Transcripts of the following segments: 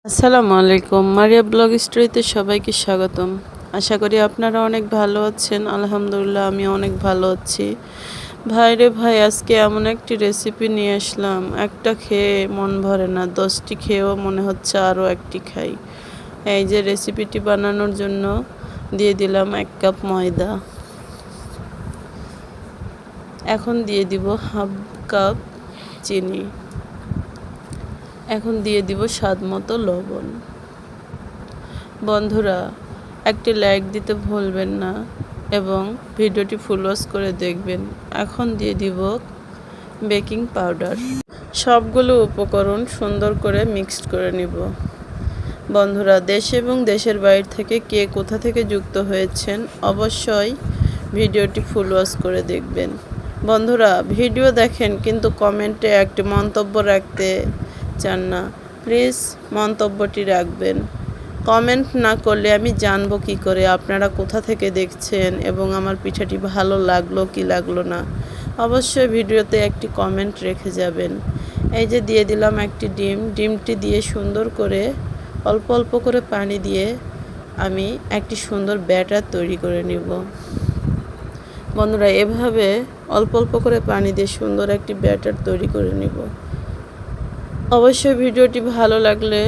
আসসালামু আলাইকুম, মারিয়া ব্লগ স্টোরিতে সবাইকে স্বাগতম। আশা করি আপনারা অনেক ভালো আছেন। আলহামদুলিল্লাহ আমি অনেক ভালো আছি। ভাই রে ভাই, আজকে এমন একটি রেসিপি নিয়ে আসলাম, একটা খেয়ে মন ভরে না, 10টি খেয়েও মনে হচ্ছে আরও একটি খাই। এই যে রেসিপিটি বানানোর জন্য দিয়ে দিলাম 1 কাপ ময়দা। এখন দিয়ে দিব হাফ কাপ চিনি। এখন দিয়ে দিব স্বাদ মতো লবণ। বন্ধুরা, একটি লাইক দিতে ভুলবেন না এবং ভিডিওটি ফুল ওয়াচ করে দেখবেন। এখন দিয়ে দিব বেকিং পাউডার। সবগুলো উপকরণ সুন্দর করে মিক্সড করে নিব। বন্ধুরা, দেশ এবং দেশের বাইরে থেকে কে কোথা থেকে যুক্ত হয়েছেন অবশ্যই ভিডিওটি ফুল ওয়াচ করে দেখবেন। বন্ধুরা, ভিডিও দেখেন কিন্তু কমেন্টে একটি মন্তব্য রাখতে চান না। প্লিজ মন্তব্যটি রাখবেন। কমেন্ট না করলে আমি জানবো কী করে আপনারা কোথা থেকে দেখছেন এবং আমার পিঠাটি ভালো লাগলো কি লাগলো না। অবশ্যই ভিডিওতে একটি কমেন্ট রেখে যাবেন। এই যে দিয়ে দিলাম একটি ডিমটি দিয়ে সুন্দর করে অল্প অল্প করে পানি দিয়ে আমি একটি সুন্দর ব্যাটার তৈরি করে নিব। বন্ধুরা, এভাবে অল্প অল্প করে পানি দিয়ে সুন্দর একটি ব্যাটার তৈরি করে নিব। অবশ্যই ভিডিওটি ভালো লাগলে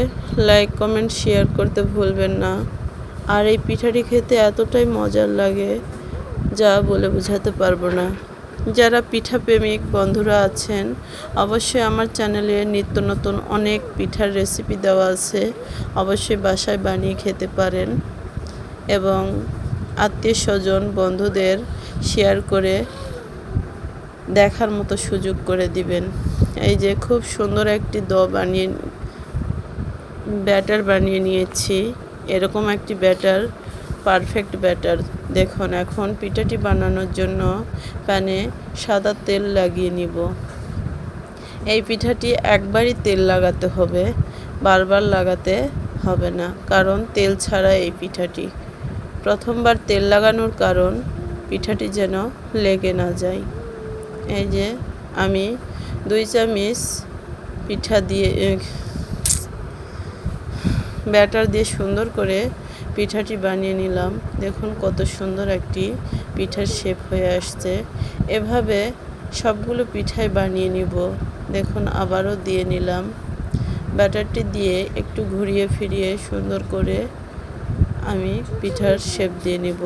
লাইক কমেন্ট শেয়ার করতে ভুলবেন না। আর এই পিঠাটি খেতে এতটাই মজার লাগে যা বলে বোঝাতে পারবো না। যারা পিঠা প্রেমিক বন্ধুরা আছেন অবশ্যই আমার চ্যানেলে নিত্য নতুন অনেক পিঠার রেসিপি দেওয়া আছে, অবশ্যই বাসায় বানিয়ে খেতে পারেন এবং আত্মীয় স্বজন বন্ধুদের শেয়ার করে দেখার মতো সুযোগ করে দিবেন। এই যে খুব সুন্দর একটি ব্যাটার বানিয়ে নিয়েছি। এরকম একটি ব্যাটার, পারফেক্ট ব্যাটার। দেখুন, এখন পিঠাটি বানানোর জন্য প্যানে সাদা তেল লাগিয়ে নিব। এই পিঠাটি একবারই তেল লাগাতে হবে, বারবার লাগাতে হবে না, কারণ তেল ছাড়া এই পিঠাটি। প্রথমবার তেল লাগানোর কারণ পিঠাটি যেন লেগে না যায়। এই যে আমি 2 চামচ ব্যাটার দিয়ে সুন্দর করে পিঠাটি বানিয়ে নিলাম। দেখুন কত সুন্দর একটি পিঠার শেপ হয়ে আসছে। এভাবে সবগুলো পিঠাই বানিয়ে নিব। দেখুন আবারও দিয়ে নিলাম। ব্যাটারটি দিয়ে একটু ঘুরিয়ে ফিরিয়ে সুন্দর করে আমি পিঠার শেপ দিয়ে নিব।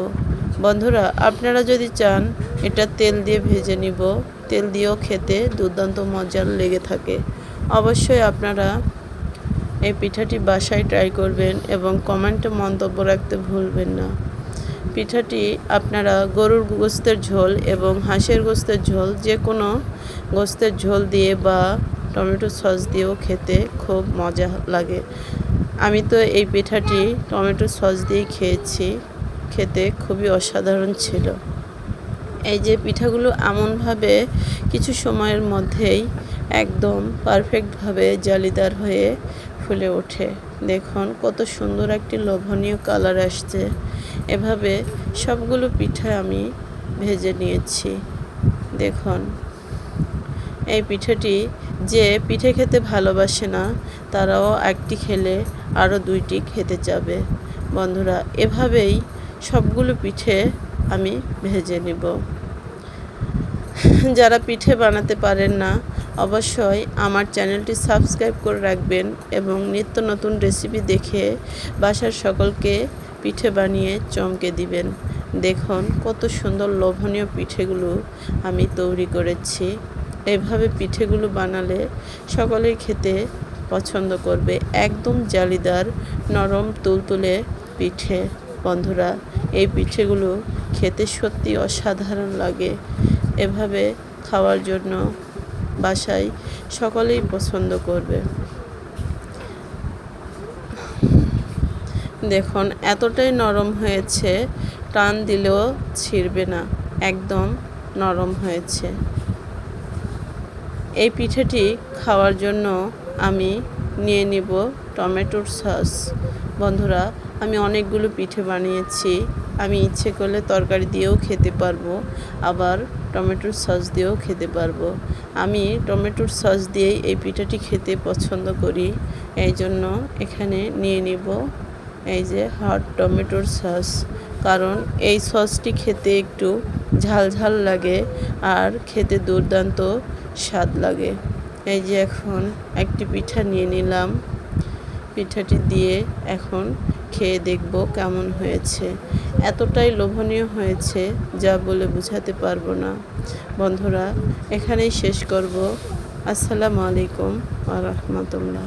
বন্ধুরা, আপনারা যদি চান এটা তেল দিয়ে ভেজে নিব, তেল দিয়েও খেতে দুর্দান্ত মজার লেগে থাকে। অবশ্যই আপনারা এই পিঠাটি বাসায় ট্রাই করবেন এবং কমেন্টে মন্তব্য রাখতে ভুলবেন না। পিঠাটি আপনারা গরুর গোশতের ঝোল এবং হাঁসের গোশতের ঝোল, যে কোনো গোশতের ঝোল দিয়ে বা টমেটো সস দিয়েও খেতে খুব মজা লাগে। আমি তো এই পিঠাটি টমেটো সস দিয়েই খেয়েছি, খেতে খুবই অসাধারণ ছিল। এই যে পিঠাগুলো এমনভাবে কিছু সময়ের মধ্যেই একদম পারফেক্টভাবে জালিদার হয়ে ফুলে ওঠে। দেখুন কত সুন্দর একটি লোভনীয় কালার আসছে। এভাবে সবগুলো পিঠা আমি ভেজে নিয়েছি। দেখুন, এই পিঠাটি যে পিঠে খেতে ভালোবাসে না তারাও একটি খেলে আরও 2টি খেতে চাবে। বন্ধুরা, এভাবেই সবগুলো পিঠে আমি ভেজে নেব। যারা পিঠে বানাতে পারেন না অবশ্যই আমার চ্যানেলটি সাবস্ক্রাইব করে রাখবেন এবং নিত্য নতুন রেসিপি দেখে বাসার সকলকে পিঠে বানিয়ে চমকে দিবেন। দেখুন কত সুন্দর লোভনীয় পিঠেগুলো আমি তৈরি করেছি। এভাবে পিঠেগুলো বানালে সকলেই খেতে পছন্দ করবে। একদম জালিদার নরম তুলতুলে পিঠে। বন্ধুরা, এই পিঠেগুলো খেতে সত্যি অসাধারণ লাগে। এভাবে খাওয়ার জন্য বাসায় সকলেই পছন্দ করবে। দেখুন এতটাই নরম হয়েছে, টান দিলেও ছিঁড়বে না, একদম নরম হয়েছে। এই পিঠাটি খাওয়ার জন্য আমি নিয়ে নিব টমেটোর সস। বন্ধুরা, আমি অনেকগুলো পিঠে বানিয়েছি। আমি ইচ্ছে করলে তরকারি দিয়েও খেতে পারবো, আবার টমেটোর সস দিয়েও খেতে পারবো। আমি টমেটোর সস দিয়েই এই পিঠাটি খেতে পছন্দ করি, এই জন্য এখানে নিয়ে নিব এই যে হট টমেটোর সস। কারণ এই সসটি খেতে একটু ঝাল ঝাল লাগে আর খেতে দুর্দান্ত স্বাদ লাগে। এই যে এখন একটি পিঠা নিয়ে নিলাম, পিঠাটি দিয়ে এখন খেয়ে দেখব কেমন হয়েছে। এতটাই লোভনীয় হয়েছে যা বলে বোঝাতে পারবো না। বন্ধুরা, এখানেই শেষ করব। আসসালামু আলাইকুম ওয়া রাহমাতুল্লাহ।